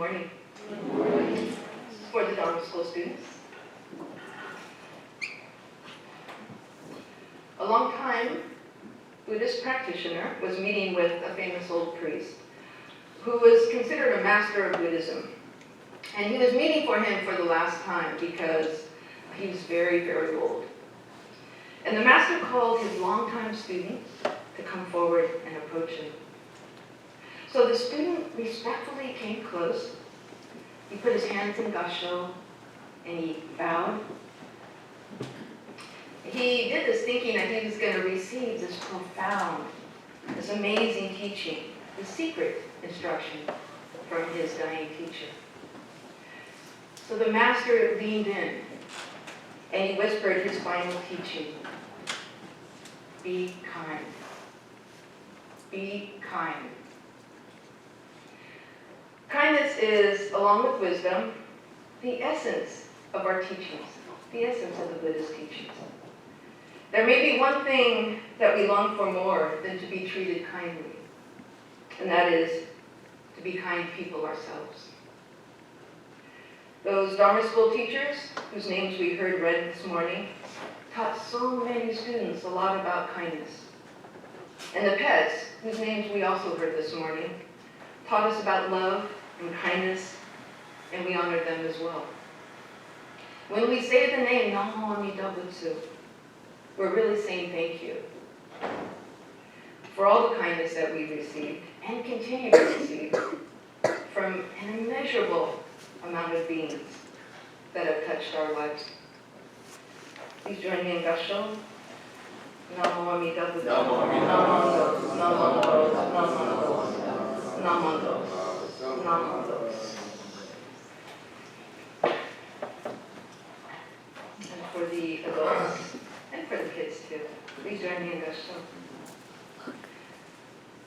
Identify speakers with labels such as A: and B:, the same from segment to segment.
A: morning. Good morning. For the Dharma School students. A long-time Buddhist practitioner was meeting with a famous old priest who was considered a master of Buddhism. And he was meeting for him for the last time because he was very, very old. And the master called his longtime student to come forward and approach him. So the student respectfully came close. He put his hands in gassho and he bowed. He did this thinking that he was going to receive this profound, this amazing teaching, the secret instruction from his dying teacher. So the master leaned in and he whispered his final teaching. Be kind. Be kind. Kindness is, along with wisdom, the essence of our teachings, the essence of the Buddhist teachings. There may be one thing that we long for more than to be treated kindly, and that is to be kind people ourselves. Those Dharma school teachers, whose names we heard read this morning, taught so many students a lot about kindness. And the pets, whose names we also heard this morning, taught us about love and kindness, and we honored them as well. When we say the name Namo Amida Butsu, we're really saying thank you for all the kindness that we've received and continue to receive from an immeasurable amount of beings that have touched our lives. Please join me in gassho. Namo Amida Butsu. Namo Amida Butsu. Namo Amida Butsu. Namo Amida Butsu. And for the adults, and for the kids too, please join me in gassho.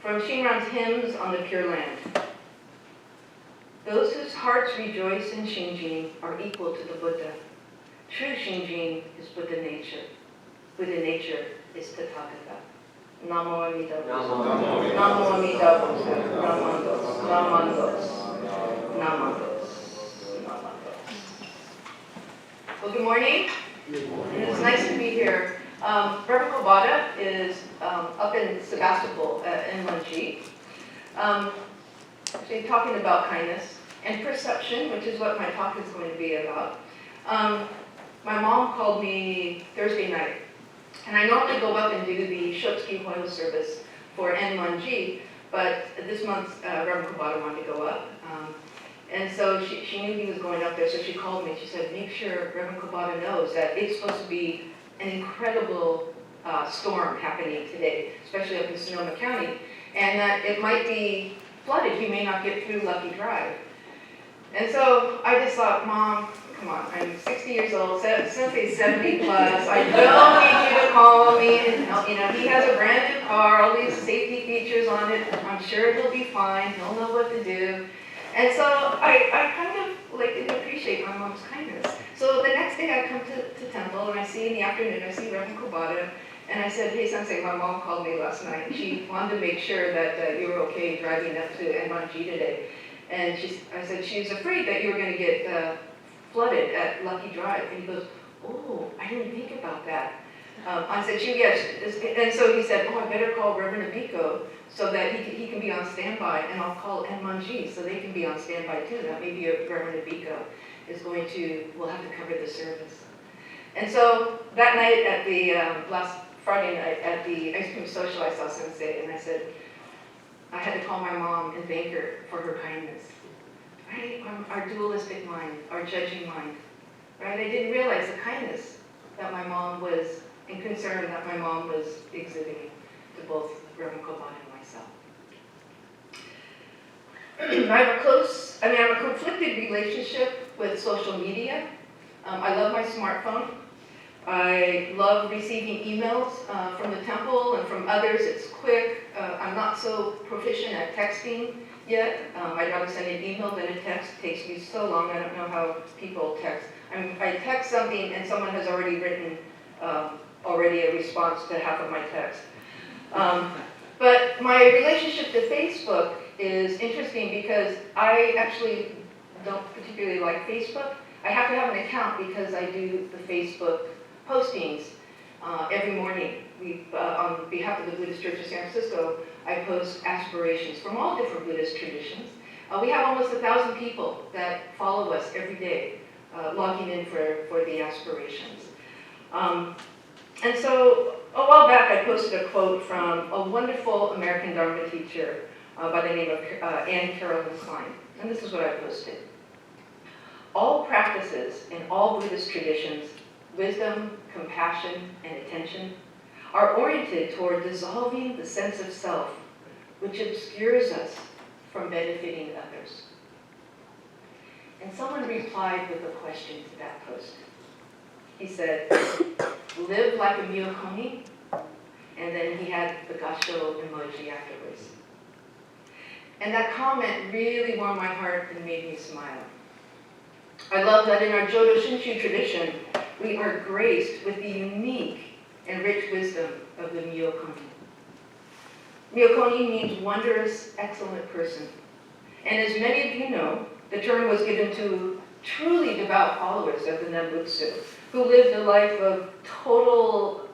A: From Shinran's hymns on the Pure Land. Those whose hearts rejoice in Shinjin are equal to the Buddha. True Shinjin is Buddha nature. Buddha nature is Tathagata. Namo Amida Butsu. Namo Amida Butsu. Namandos. Namandos. Namandos. Namandos. Well, good morning. Good morning. It's nice to be here. Reverend Kobata is up in Sebastopol in Munji. Actually talking about kindness and perception, which is what my talk is going to be about. My mom called me Thursday night. And I normally go up and do the Shotsuki Hoyo service for N1G, but this month Reverend Kobata wanted to go up. And so she knew he was going up there, so she called me. She said, make sure Reverend Kobata knows that it's supposed to be an incredible storm happening today, especially up in Sonoma County, and that it might be flooded. You may not get through Lucky Drive. And so I just thought, Mom, come on, I'm 60 years old, Sensei's 70 plus, I don't need you to call me, and, he has a brand new car, all these safety features on it, I'm sure he'll be fine, he'll know what to do. And so I kind of didn't appreciate my mom's kindness. So the next day I come to temple, and I see in the afternoon, I see Reverend Kobata, and I said, hey Sensei, my mom called me last night, she wanted to make sure that you were okay driving up to N1G today. And I said, she was afraid that you were going to get flooded at Lucky Drive. And he goes, oh, I didn't think about that. I said, yes. And so he said, oh, I better call Reverend Abiko so that he can be on standby, and I'll call N1G so they can be on standby too. That maybe Reverend Abiko will have to cover the service. And so that night at the, last Friday night at the ice cream social, I saw Sensei, and I said, I had to call my mom and thank her for her kindness. Right? Our dualistic mind, our judging mind. Right? I didn't realize the kindness that my mom was, and concern that my mom was exhibiting to both Reverend Kobata and myself. I have a conflicted relationship with social media. I love my smartphone. I love receiving emails from the temple and from others. It's quick. I'm not so proficient at texting yet. I'd rather send an email than a text. It takes me so long. I don't know how people text. I text something and someone has already written a response to half of my text. But my relationship to Facebook is interesting because I actually don't particularly like Facebook. I have to have an account because I do the Facebook postings every morning. On behalf of the Buddhist Church of San Francisco, I post aspirations from all different Buddhist traditions. We have almost 1,000 people that follow us every day, logging in for the aspirations. And so a while back I posted a quote from a wonderful American Dharma teacher by the name of Anne Carolyn Klein. And this is what I posted. All practices in all Buddhist traditions, wisdom, compassion, and attention, are oriented toward dissolving the sense of self, which obscures us from benefiting others. And someone replied with a question to that post. He said, live like a miyokoni, and then he had the gassho emoji afterwards. And that comment really warmed my heart and made me smile. I love that in our Jodo Shinshu tradition, we are graced with the unique and rich wisdom of the miyokoni. Miyokoni means wondrous, excellent person. And as many of you know, the term was given to truly devout followers of the Nembutsu, who lived a life of total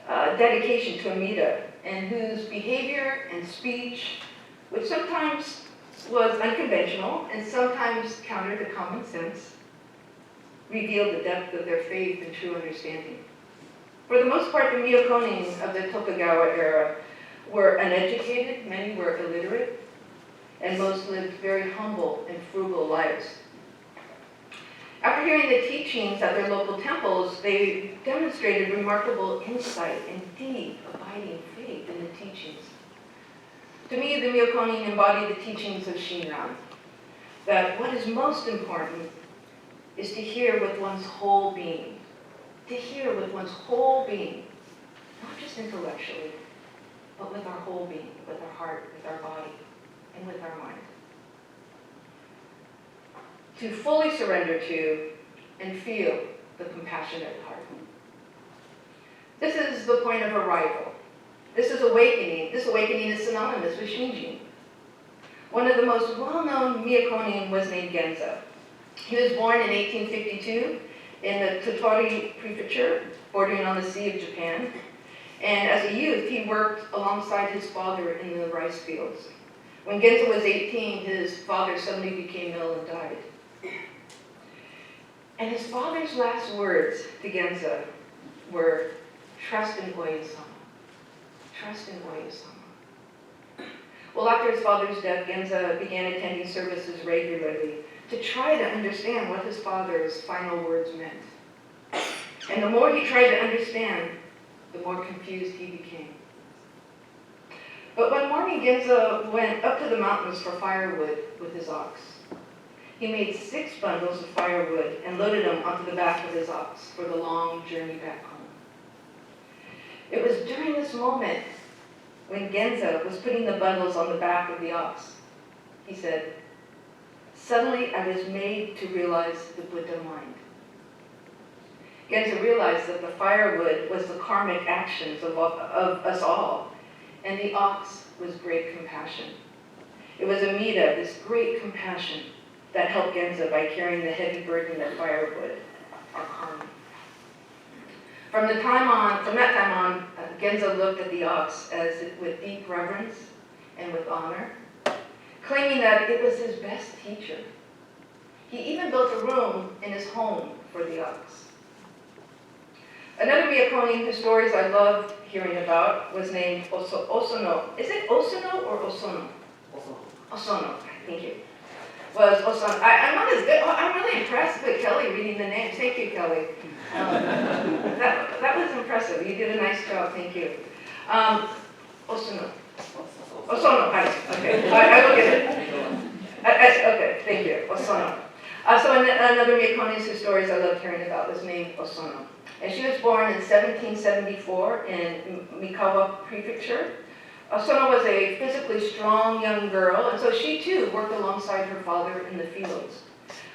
A: dedication to Amida, and whose behavior and speech, which sometimes was unconventional and sometimes counter to common sense, revealed the depth of their faith and true understanding. For the most part, the Miyokonin of the Tokugawa era were uneducated, many were illiterate, and most lived very humble and frugal lives. After hearing the teachings at their local temples, they demonstrated remarkable insight and deep, abiding faith in the teachings. To me, the Myokonin embody the teachings of Shinran, that what is most important is to hear with one's whole being. To hear with one's whole being, not just intellectually, but with our whole being, with our heart, with our body, and with our mind. To fully surrender to and feel the compassionate heart. This is the point of arrival. This is awakening. This awakening is synonymous with Shinjin. One of the most well-known Miyokonin was named Genza. He was born in 1852 in the Tottori Prefecture, bordering on the Sea of Japan. And as a youth, he worked alongside his father in the rice fields. When Genza was 18, his father suddenly became ill and died. And his father's last words to Genza were, trust in Oya-sama. Trust in Oya-sama. Well, after his father's death, Genza began attending services regularly to try to understand what his father's final words meant. And the more he tried to understand, the more confused he became. But one morning, Genza went up to the mountains for firewood with his ox. He made 6 bundles of firewood and loaded them onto the back of his ox for the long journey back home. It was during this moment when Genza was putting the bundles on the back of the ox. He said, suddenly I was made to realize the Buddha mind. Genza realized that the firewood was the karmic actions of us all, and the ox was great compassion. It was Amida, this great compassion, that helped Genza by carrying the heavy burden of firewood, our karma. From that time on, Genza looked at the ox with deep reverence and with honor, claiming that it was his best teacher. He even built a room in his home for the ox. Another Miyokonin whose stories I loved hearing about was named Osono. Is it Osono or Osono? Osono, thank you. Was Osono. I'm not as good. I'm really impressed with Kelly reading the names. Thank you, Kelly. That was impressive. You did a nice job. Thank you. Osono. Osono, okay. I will get it. Okay, thank you. Osono. So another Miyokonin whose stories I loved hearing about was named Osono. And she was born in 1774 in Mikawa Prefecture. Osono was a physically strong young girl, and so she too worked alongside her father in the fields.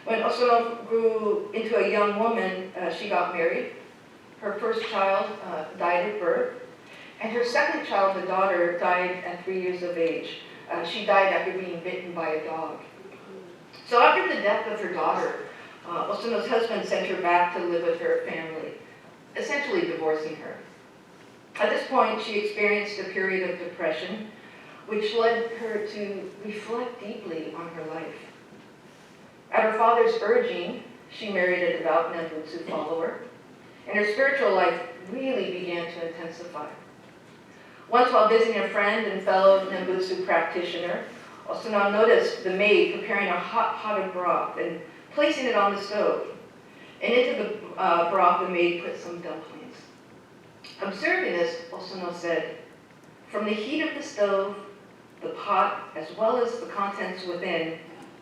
A: When Osono grew into a young woman, she got married. Her first child died at birth, and her second child, the daughter, died at 3 years of age. She died after being bitten by a dog. So after the death of her daughter, Osuno's husband sent her back to live with her family, essentially divorcing her. At this point, she experienced a period of depression, which led her to reflect deeply on her life. At her father's urging, she married a devout Nembutsu follower, and her spiritual life really began to intensify. Once while visiting a friend and fellow Nembutsu practitioner, Osuno noticed the maid preparing a hot pot of broth and placing it on the stove. And into the broth, the maid put some dumplings. Observing this, Osuno said, "From the heat of the stove, the pot, as well as the contents within,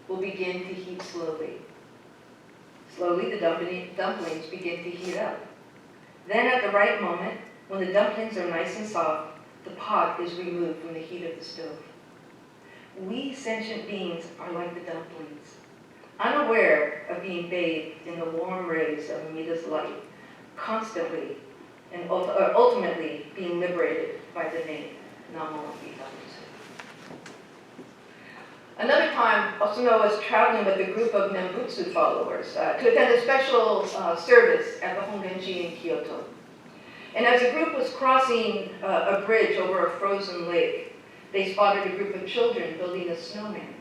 A: will begin to heat slowly. Slowly, the dumplings begin to heat up. Then at the right moment, when the dumplings are nice and soft, the pot is removed from the heat of the stove. We sentient beings are like the dumplings, unaware of being bathed in the warm rays of Amida's light, constantly and ultimately being liberated by the name Namo Buddhist." Another time, Osuno was traveling with a group of Nembutsu followers to attend a special service at the Hongenji in Kyoto. And as the group was crossing a bridge over a frozen lake, they spotted a group of children building a snowman.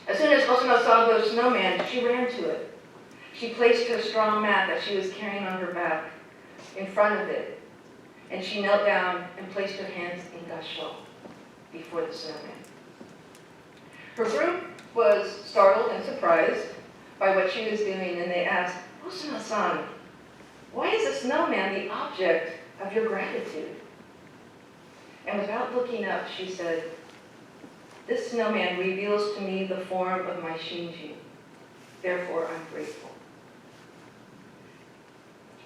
A: As soon as Osuno saw the snowman, she ran to it. She placed her straw mat that she was carrying on her back in front of it, and she knelt down and placed her hands in gassho before the snowman. Her group was startled and surprised by what she was doing, and they asked, "Osuno-san, why is the snowman the object of your gratitude?" And without looking up, she said, "This snowman reveals to me the form of my Shinji. Therefore, I'm grateful."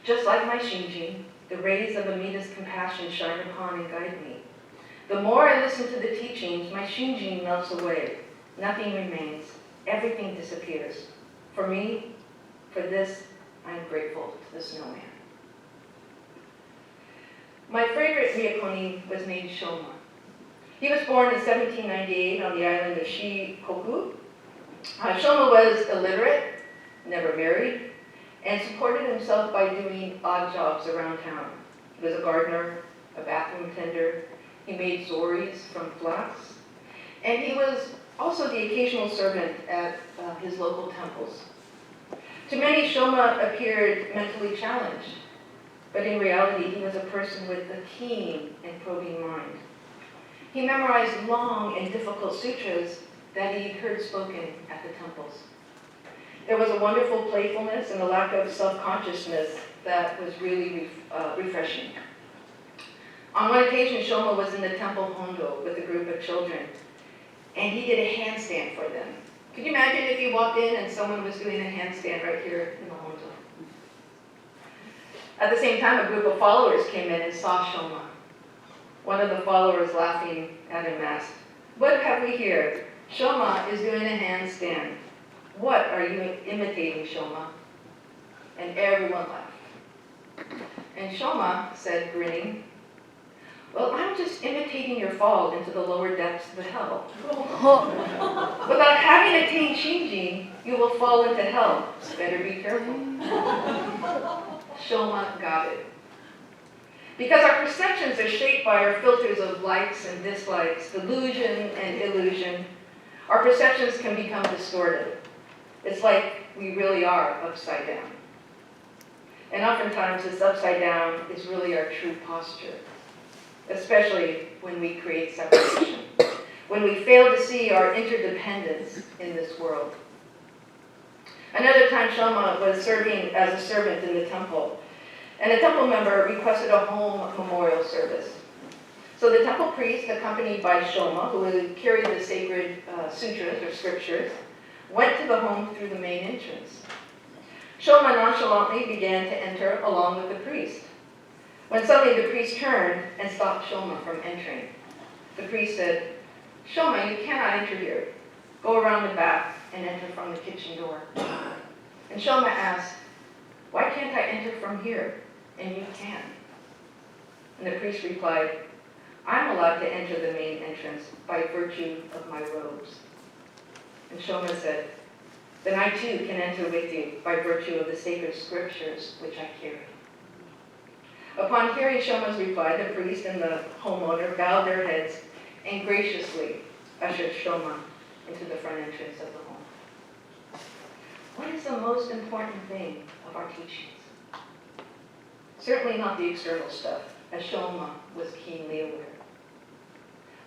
A: Just like my Shinji, the rays of Amida's compassion shine upon and guide me. The more I listen to the teachings, my Shinji melts away. Nothing remains. Everything disappears. For me, for this, I'm grateful to the snowman. My favorite Ryukoni was named Shoma. He was born in 1798 on the island of Shikoku. Shoma was illiterate, never married, and supported himself by doing odd jobs around town. He was a gardener, a bathroom tender. He made zoris from flax, and he was also the occasional servant at his local temples. To many, Shoma appeared mentally challenged, but in reality, he was a person with a keen and probing mind. He memorized long and difficult sutras that he heard spoken at the temples. There was a wonderful playfulness and a lack of self-consciousness that was really refreshing. On one occasion, Shoma was in the temple Hondo with a group of children, and he did a handstand for them. Could you imagine if you walked in and someone was doing a handstand right here in the Hondo? At the same time, a group of followers came in and saw Shoma. One of the followers, laughing at him, asked, "What have we here? Shoma is doing a handstand. What are you imitating, Shoma?" And everyone laughed. And Shoma said, grinning, "Well, I'm just imitating your fall into the lower depths of the hell. Without having attained Shinji, you will fall into hell. Better be careful." Shoma got it. Because our perceptions are shaped by our filters of likes and dislikes, delusion and illusion, our perceptions can become distorted. It's like we really are upside down. And oftentimes this upside down is really our true posture, especially when we create separation, when we fail to see our interdependence in this world. Another time, Shoma was serving as a servant in the temple, and a temple member requested a home memorial service. So the temple priest, accompanied by Shoma, who would carry the sacred sutras or scriptures, went to the home through the main entrance. Shoma nonchalantly began to enter along with the priest, when suddenly the priest turned and stopped Shoma from entering. The priest said, "Shoma, you cannot enter here. Go around the back and enter from the kitchen door." And Shoma asked, "Why can't I enter from here? And you can." And the priest replied, "I'm allowed to enter the main entrance by virtue of my robes." And Shoma said, then I too can enter with you by virtue of the sacred scriptures which I carry. Upon hearing Shoma's reply, the priest and the homeowner bowed their heads and graciously ushered Shoma into the front entrance of the home. What is the most important thing of our teachings? Certainly not the external stuff, as Shoma was keenly aware.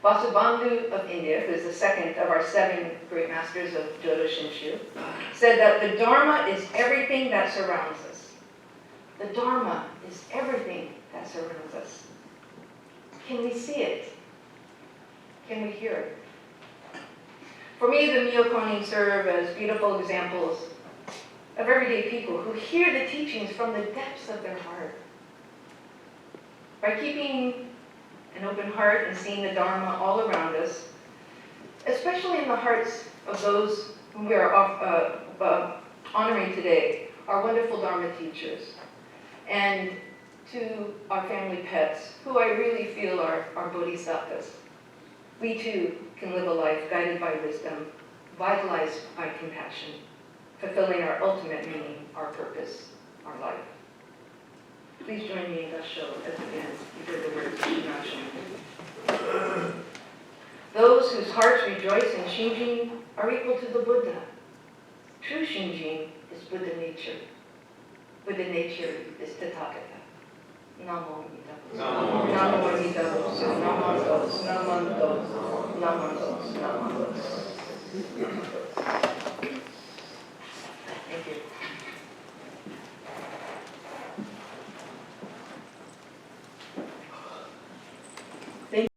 A: Vasubandhu of India, who is the second of our 7 great masters of Jodo Shinshu, said that the Dharma is everything that surrounds us. The Dharma is everything that surrounds us. Can we see it? Can we hear it? For me, the Myokonin serve as beautiful examples of everyday people who hear the teachings from the depths of their heart. By keeping an open heart and seeing the Dharma all around us, especially in the hearts of those whom we are honoring today, our wonderful Dharma teachers, and to our family pets, who I really feel are bodhisattvas. We too can live a life guided by wisdom, vitalized by compassion, fulfilling our ultimate meaning, our purpose, our life. Please join me in Gasho as again we hear the words of Shinran. Those whose hearts rejoice in Shinjin are equal to the Buddha. True Shinjin is Buddha nature. Buddha nature is Tathagata. Namo Amida Butsu. Namo Amida Butsu. Namo Amida Butsu. Namo Amida Butsu. Namo Amida Butsu. Namo Amida Butsu.